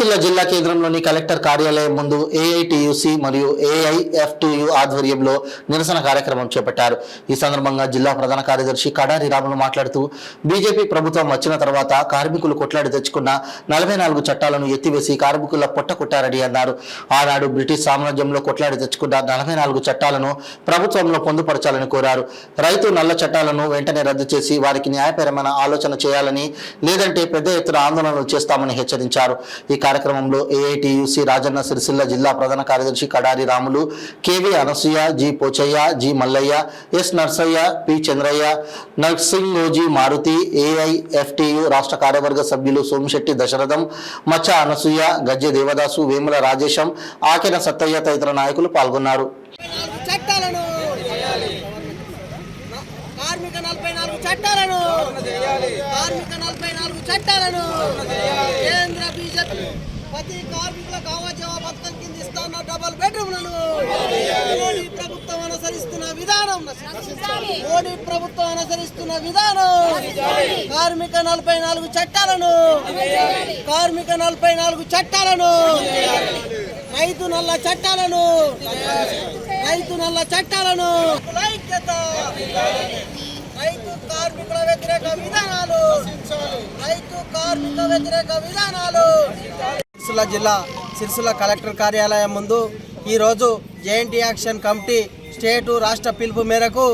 సిరిసిల్ల జిల్లా కేంద్రంలోని కలెక్టర్ కార్యాలయం ముందు ఏఐటియుసి మరియు ఏఐఎఫ్టియు ఆధ్వర్యంలో నిరసన కార్యక్రమం చేపట్టారు. ఈ సందర్భంగా జిల్లా ప్రధాన కార్యదర్శి కడారి రాములు మాట్లాడుతూ బీజేపీ ప్రభుత్వం వచ్చిన తర్వాత కార్మికులు కొట్లాడి తెచ్చుకున్న 44 చట్టాలను ఎత్తివేసి కార్మికుల పొట్ట కొట్టారని అన్నారు. ఆనాడు బ్రిటిష్ సామ్రాజ్యంలో కొట్లాడి తెచ్చుకున్న 44 చట్టాలను ప్రభుత్వంలో పొందుపరచాలని కోరారు. రైతు నల్ల చట్టాలను వెంటనే రద్దు చేసి వారికి న్యాయపరమైన ఆలోచన చేయాలని, లేదంటే పెద్ద ఎత్తున ఆందోళనలు చేస్తామని హెచ్చరించారు. ఈ కార్యక్రమంలో ఏఐటియుసి రాజన్న సిరిసిల్ల జిల్లా ప్రధాన కార్యదర్శి Kadari Ramulu, KV Anasuya, G Pochaiah, G Mallaiah, S Narsaiah, P Chandraiah, Narsingoji Maruthi, AIFTU రాష్ట్ర కార్యవర్గ సభ్యులు సోమిశెట్టి దశరథం, మచ్చ అనసూయ, గజ్జె దేవదాసు, వేముల రాజేశం, ఆకెన సత్తయ్య తదితర నాయకులు పాల్గొన్నారు. చట్టాలను కేంద్ర బీజేపీ ప్రతి కార్మికులకు అవజీవ పథకం కింద ఇస్తున్న డబుల్ బెడ్రూమ్లను మోడీ ప్రభుత్వం అనుసరిస్తున్న విధానం కార్మిక 44 చట్టాలను రైతు నల్ల చట్టాలను రైతు కార్మికుల వ్యతిరేక విధానాలు సిరిసిల్ల జిల్లా సిరిసిల్ల కలెక్టర్ కార్యాలయం ముందు ఈరోజు జేఎన్టీ యాక్షన్ కమిటీ స్టేటు రాష్ట్ర పిలుపు మేరకు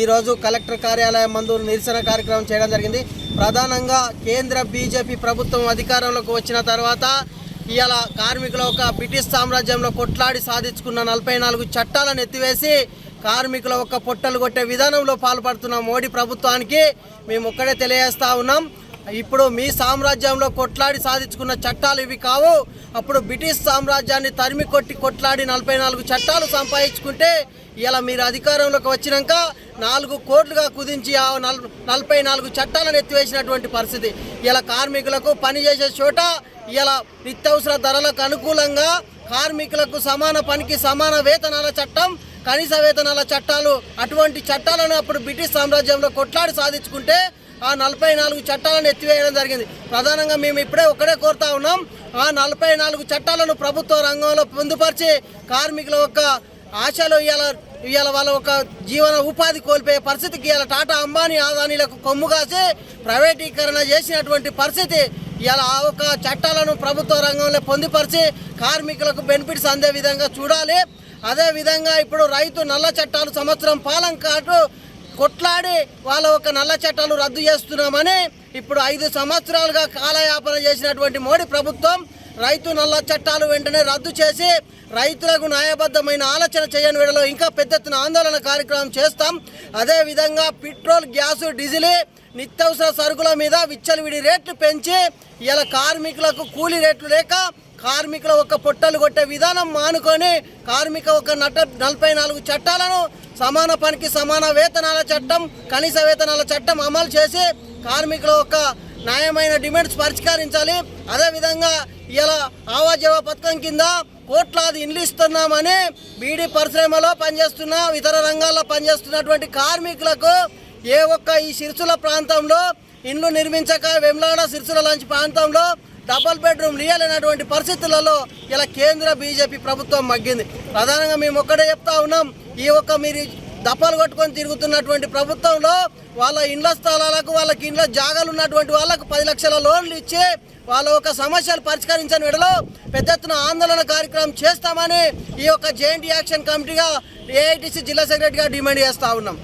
ఈరోజు కలెక్టర్ కార్యాలయం ముందు నిరసన కార్యక్రమం చేయడం జరిగింది. ప్రధానంగా కేంద్ర బీజేపీ ప్రభుత్వం అధికారంలోకి వచ్చిన తర్వాత ఇవాళ కార్మికుల ఒక బ్రిటిష్ సామ్రాజ్యంలో కొట్లాడి సాధించుకున్న 44 చట్టాలను ఎత్తివేసి కార్మికుల ఒక్క పొట్టలు కొట్టే విధానంలో పాల్పడుతున్న మోడీ ప్రభుత్వానికి మేము ఒక్కడే తెలియజేస్తా ఉన్నాం. ఇప్పుడు మీ సామ్రాజ్యంలో కొట్లాడి సాధించుకున్న చట్టాలు ఇవి కావు. అప్పుడు బ్రిటిష్ సామ్రాజ్యాన్ని తరిమి కొట్లాడి 44 చట్టాలు సంపాదించుకుంటే ఇలా మీరు అధికారంలోకి వచ్చినాక 4 కోట్లుగా కుదించి ఆ 44 చట్టాలను ఎత్తివేసినటువంటి పరిస్థితి. ఇలా కార్మికులకు పనిచేసే చోట ఇలా నిత్యావసర ధరలకు అనుకూలంగా కార్మికులకు సమాన పనికి సమాన వేతనాల చట్టం, కనీస వేతనాల చట్టాలు, అటువంటి చట్టాలను అప్పుడు బ్రిటిష్ సామ్రాజ్యంలో కొట్లాడి సాధించుకుంటే ఆ 44 చట్టాలను ఎత్తివేయడం జరిగింది. ప్రధానంగా మేము ఇప్పుడే ఒక్కడే కోరుతా ఉన్నాం, ఆ 44 చట్టాలను ప్రభుత్వ రంగంలో పొందుపరిచి కార్మికుల యొక్క ఆశలు ఇవాళ వాళ్ళ ఒక జీవన ఉపాధి కోల్పోయే పరిస్థితికి ఇలా టాటా అంబానీ ఆదానీలకు కొమ్ము కాసి ప్రైవేటీకరణ చేసినటువంటి పరిస్థితి. ఇలా ఆ ఒక చట్టాలను ప్రభుత్వ రంగంలో పొందుపరిచి కార్మికులకు బెనిఫిట్స్ అందే విధంగా చూడాలి. అదేవిధంగా ఇప్పుడు రైతు నల్ల చట్టాలు సంవత్సరం పాలన కాటు కొట్లాడి వాళ్ళ ఒక నల్ల చట్టాలు రద్దు చేస్తున్నామని ఇప్పుడు 5 సంవత్సరాలుగా కాలయాపన చేసినటువంటి మోడీ ప్రభుత్వం రైతు నల్ల చట్టాలు వెంటనే రద్దు చేసి రైతులకు న్యాయబద్ధమైన ఆలోచన చేయని వేళలో ఇంకా పెద్ద ఎత్తున ఆందోళన కార్యక్రమం చేస్తాం. అదేవిధంగా పెట్రోల్, గ్యాసు, డీజిల్, నిత్యావసర సరుకుల మీద విచ్చలవిడి రేట్లు పెంచి ఇలా కార్మికులకు కూలీ రేట్లు లేక కార్మికుల ఒక పొట్టలు కొట్టే విధానం మానుకొని కార్మిక ఒక 44 చట్టాలను సమాన పనికి సమాన వేతనాల చట్టం, కనీస వేతనాల చట్టం అమలు చేసి కార్మికుల ఒక న్యాయమైన డిమాండ్స్ పరిష్కరించాలి. అదేవిధంగా ఇలా ఆవాజీవ పథకం కింద కోట్లాది ఇండ్లు ఇస్తున్నామని బీడీ పరిశ్రమలో పనిచేస్తున్న ఇతర రంగాల్లో పనిచేస్తున్నటువంటి కార్మికులకు ఏ ఒక్క ఈ సిరిసిల్ల ప్రాంతంలో ఇండ్లు నిర్మించక వెమ్లాడ సిరిసిల్ల లాంటి ప్రాంతంలో డబుల్ బెడ్రూమ్ ఇయ్యాలనేటువంటి పరిస్థితులలో ఇలా కేంద్ర బీజేపీ ప్రభుత్వం మగ్గింది. ప్రధానంగా మేము ఒక్కడే చెప్తా ఉన్నాం, ఈ ఒక్క మీరు దప్పలు కట్టుకొని తిరుగుతున్నటువంటి ప్రభుత్వంలో వాళ్ళ ఇండ్ల స్థలాలకు, వాళ్ళకి ఇండ్ల జాగాలు ఉన్నటువంటి వాళ్ళకు 10 లక్షల లోన్లు ఇచ్చి వాళ్ళ ఒక సమస్యలు పరిష్కరించని విడలో పెద్ద ఎత్తున ఆందోళన కార్యక్రమం చేస్తామని ఈ యొక్క జేఎన్టీ యాక్షన్ కమిటీగా ఏఐటిసి జిల్లా సెక్రటరీగా డిమాండ్ చేస్తూ ఉన్నాం.